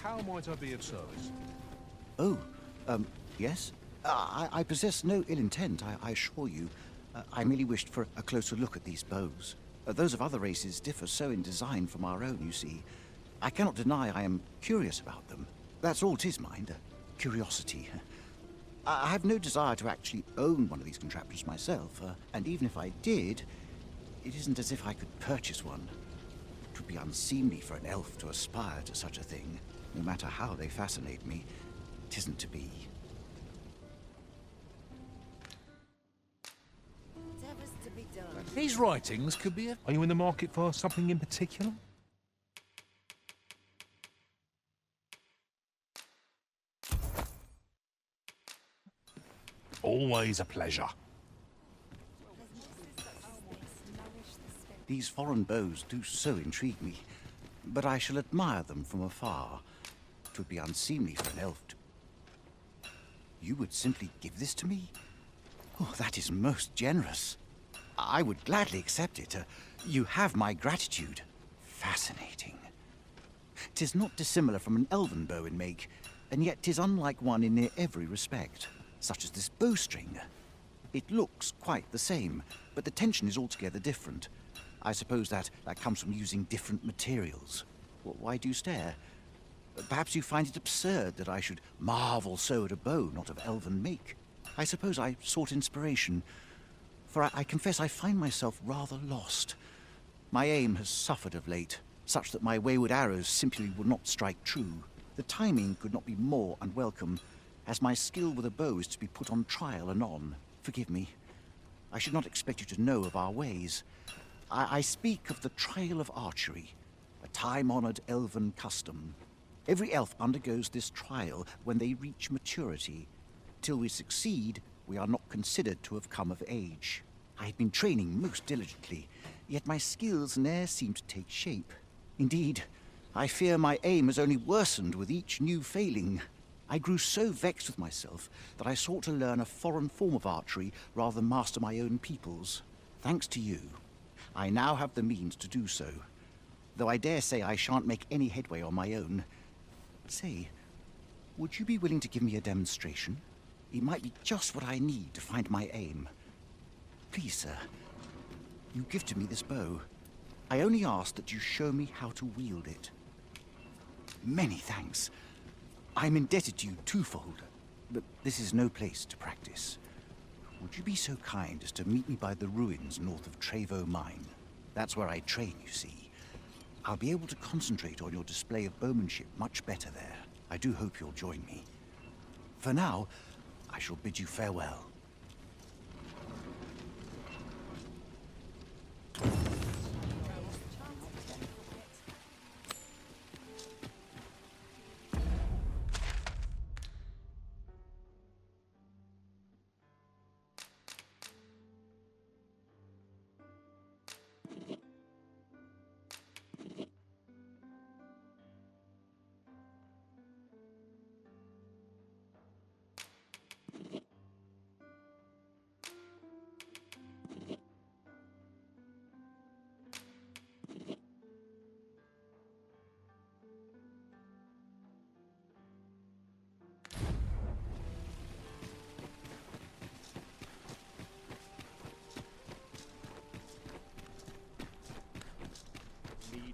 How might I be of service? Oh, yes? I possess no ill intent, I assure you. I merely wished for a closer look at these bows. Those of other races differ so in design from our own, you see. I cannot deny I am curious about them. That's all 'tis, mind, curiosity. I have no desire to actually own one of these contraptions myself, and even if I did, it isn't as if I could purchase one. It would be unseemly for an elf to aspire to such a thing. No matter how they fascinate me, it isn't to be. Whatever's to be done. These writings could be a... Are you in the market for something in particular? Always a pleasure. These foreign bows do so intrigue me, but I shall admire them from afar. It would be unseemly for an elf to... You would simply give this to me? Oh, that is most generous. I would gladly accept it. You have my gratitude. Fascinating. 'Tis not dissimilar from an elven bow in make, and yet 'tis unlike one in near every respect, such as this bowstring. It looks quite the same, but the tension is altogether different. I suppose that comes from using different materials. Why do you stare? Perhaps you find it absurd that I should marvel so at a bow not of elven make. I suppose I sought inspiration, for I confess I find myself rather lost. My aim has suffered of late, such that my wayward arrows simply would not strike true. The timing could not be more unwelcome, as my skill with a bow is to be put on trial anon. Forgive me. I should not expect you to know of our ways. I speak of the trial of archery, a time-honored elven custom. Every elf undergoes this trial when they reach maturity. Till we succeed, we are not considered to have come of age. I have been training most diligently, yet my skills ne'er seem to take shape. Indeed, I fear my aim has only worsened with each new failing. I grew so vexed with myself that I sought to learn a foreign form of archery rather than master my own people's. Thanks to you, I now have the means to do so, though I dare say I shan't make any headway on my own. Say, would you be willing to give me a demonstration? It might be just what I need to find my aim. Please, sir, you give to me this bow. I only ask that you show me how to wield it. Many thanks. I'm indebted to you twofold, but this is no place to practice. Would you be so kind as to meet me by the ruins north of Trevo Mine? That's where I train, you see. I'll be able to concentrate on your display of bowmanship much better there. I do hope you'll join me. For now, I shall bid you farewell.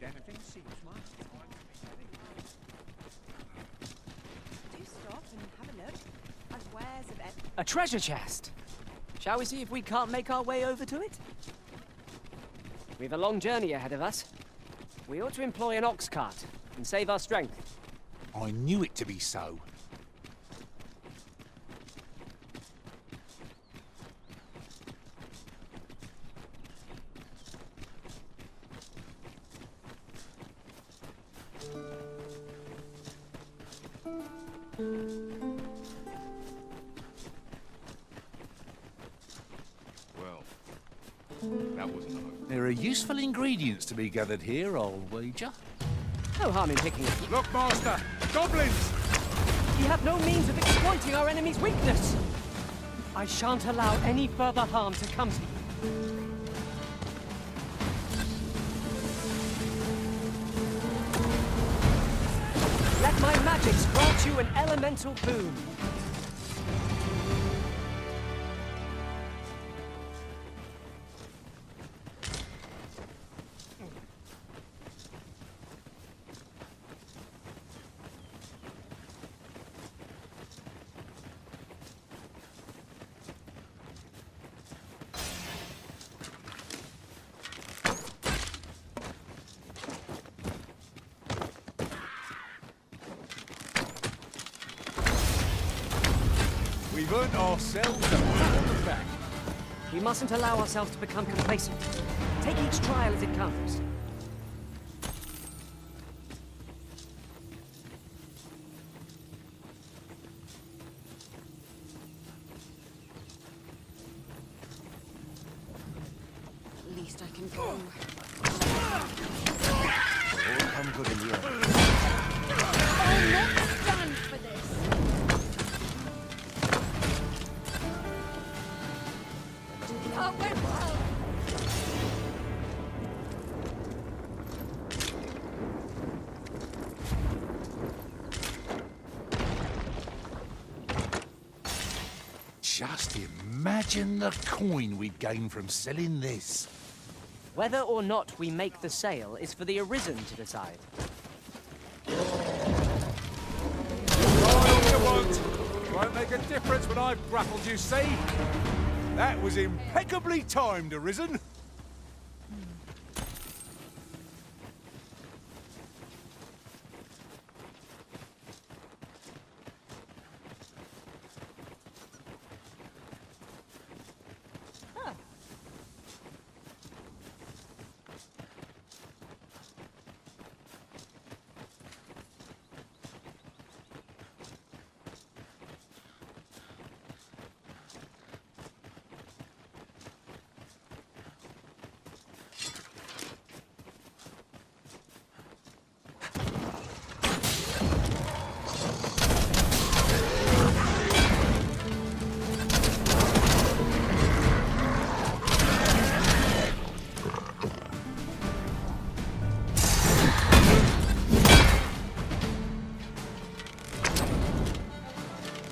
Anything seems mine. Do stop and have a look. As wares of A treasure chest! Shall we see if we can't make our way over to it? We've a long journey ahead of us. We ought to employ an ox cart and save our strength. I knew it to be so. There are useful ingredients to be gathered here, I'll wager. No harm in picking it. Look, Master! Goblins! You have no means of exploiting our enemy's weakness! I shan't allow any further harm to come to you. Let my magics grant you an elemental boon. We've earned ourselves a pat on the back. We mustn't allow ourselves to become complacent. Take each trial as it comes. At least I can go. All come good in the end. I'll not stand for this. That went well. Just imagine the coin we'd gain from selling this. Whether or not we make the sale is for the Arisen to decide. All you want. Won't make a difference when I've grappled you, see? That was impeccably timed, Arisen.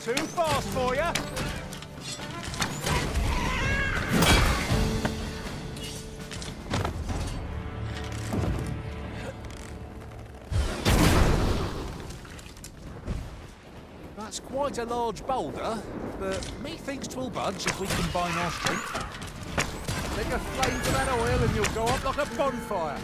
Too fast for you. That's quite a large boulder, but methinks 'twill budge if we combine our strength. Take a flame to that oil and you'll go up like a bonfire.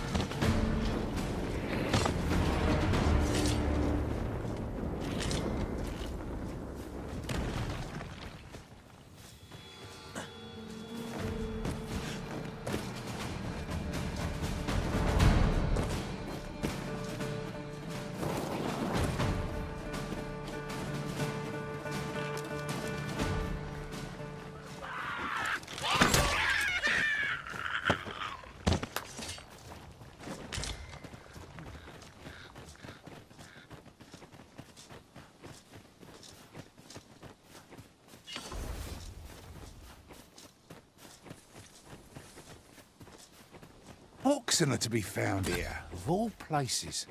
Oxen are to be found here, of all places.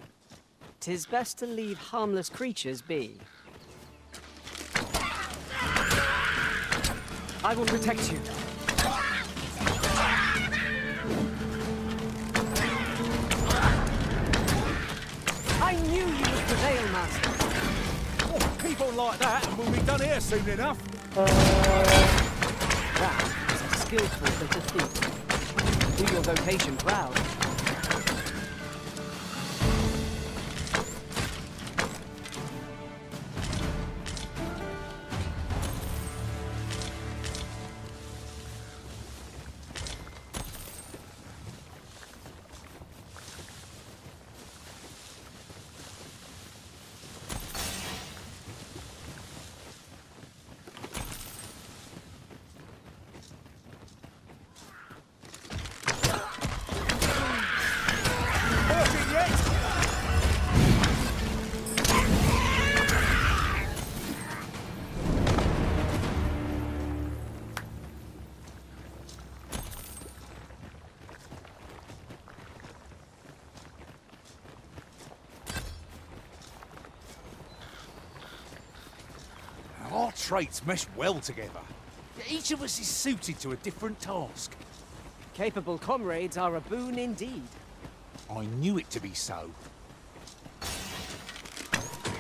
'Tis best to leave harmless creatures be. I will protect you. I knew you would prevail, Master. Oh, keep on like that and we'll be done here soon enough. That is a skillful bit of thief. Do your vocation proud. traits mesh well together. Each of us is suited to a different task. Capable comrades are a boon indeed. I knew it to be so.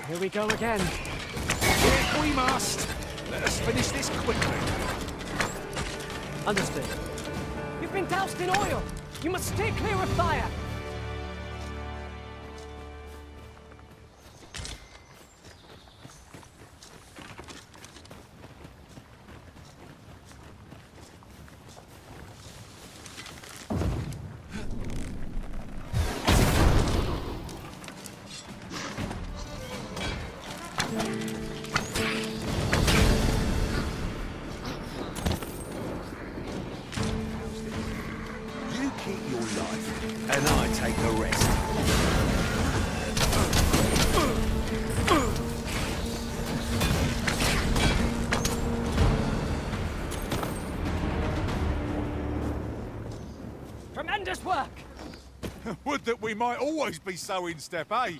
Here we go again. If we must, let us finish this quickly. Understood. You've been doused in oil! You must stay clear of fire! You keep your life, and I take the rest. Tremendous work! Would that we might always be so in step, eh?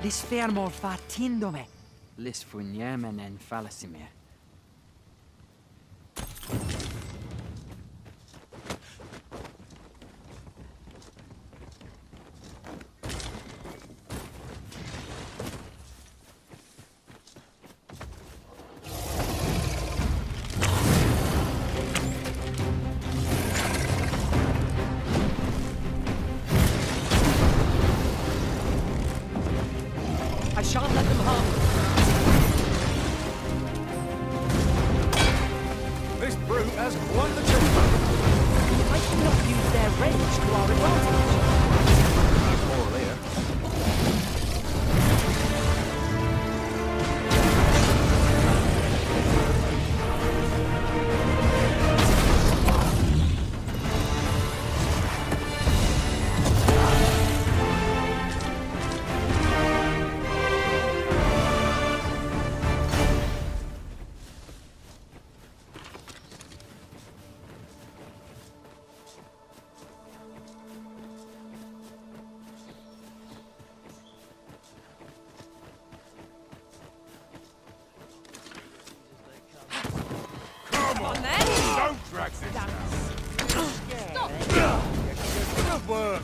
Lis fermor fatindome, lis funyemen en falasimir. I shan't let them harm you. This brute has quite the temper. I should not use their rage to our advantage. More here. Come on then! Don't drag this out. Stop! Good work.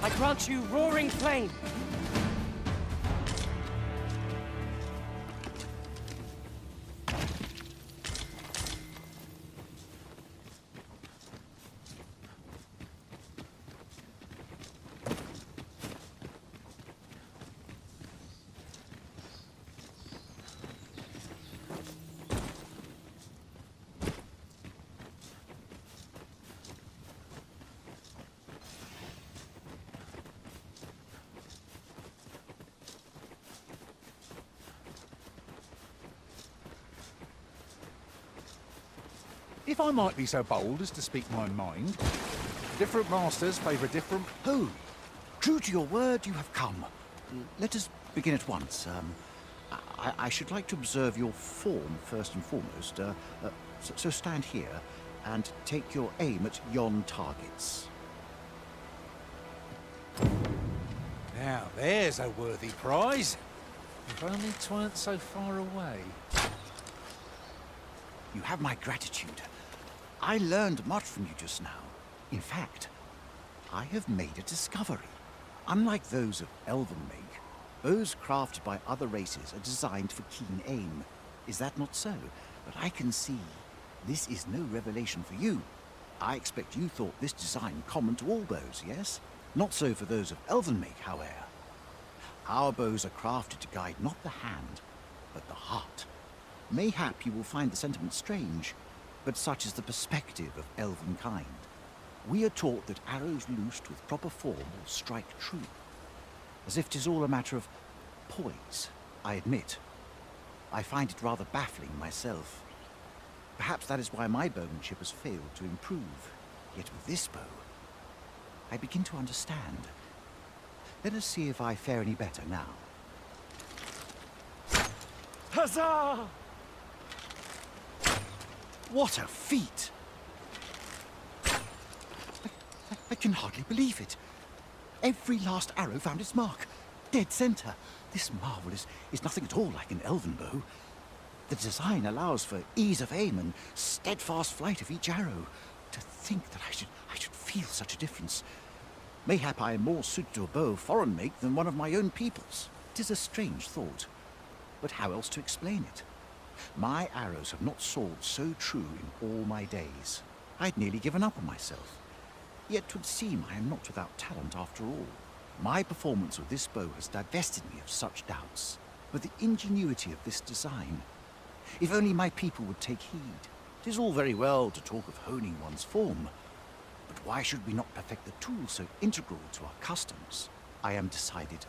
I grant you roaring flame. If I might be so bold as to speak my mind, different masters favour different... Oh, true to your word, you have come. Let us begin at once. I should like to observe your form first and foremost. So stand here and take your aim at yon targets. Now, there's a worthy prize. If only 'tweren't so far away. You have my gratitude. I learned much from you just now. In fact, I have made a discovery. Unlike those of elven make, bows crafted by other races are designed for keen aim. Is that not so? But I can see this is no revelation for you. I expect you thought this design common to all bows, yes? Not so for those of elven make, however. Our bows are crafted to guide not the hand, but the heart. Mayhap you will find the sentiment strange, but such is the perspective of elven kind. We are taught that arrows loosed with proper form will strike true. as if 'tis all a matter of poise. I admit, I find it rather baffling myself. Perhaps that is why my bowmanship has failed to improve. Yet with this bow, I begin to understand. Let us see if I fare any better now. Huzzah! What a feat! I can hardly believe it. Every last arrow found its mark. Dead center. This marvel is nothing at all like an elven bow. The design allows for ease of aim and steadfast flight of each arrow. To think that I should feel such a difference. Mayhap I am more suited to a bow of foreign make than one of my own people's. 'Tis a strange thought, but how else to explain it? My arrows have not soared so true in all my days. I'd nearly given up on myself. Yet 'twould seem I am not without talent after all. My performance with this bow has divested me of such doubts. But the ingenuity of this design, if only my people would take heed. 'Tis all very well to talk of honing one's form, but why should we not perfect the tool so integral to our customs? I am decided.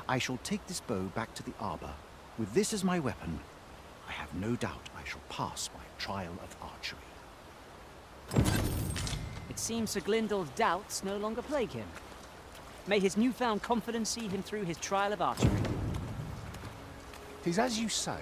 I shall take this bow back to the arbor. With this as my weapon, I have no doubt I shall pass my trial of archery. It seems Sir Glyndwr's doubts no longer plague him. May his newfound confidence see him through his trial of archery. 'Tis as you say.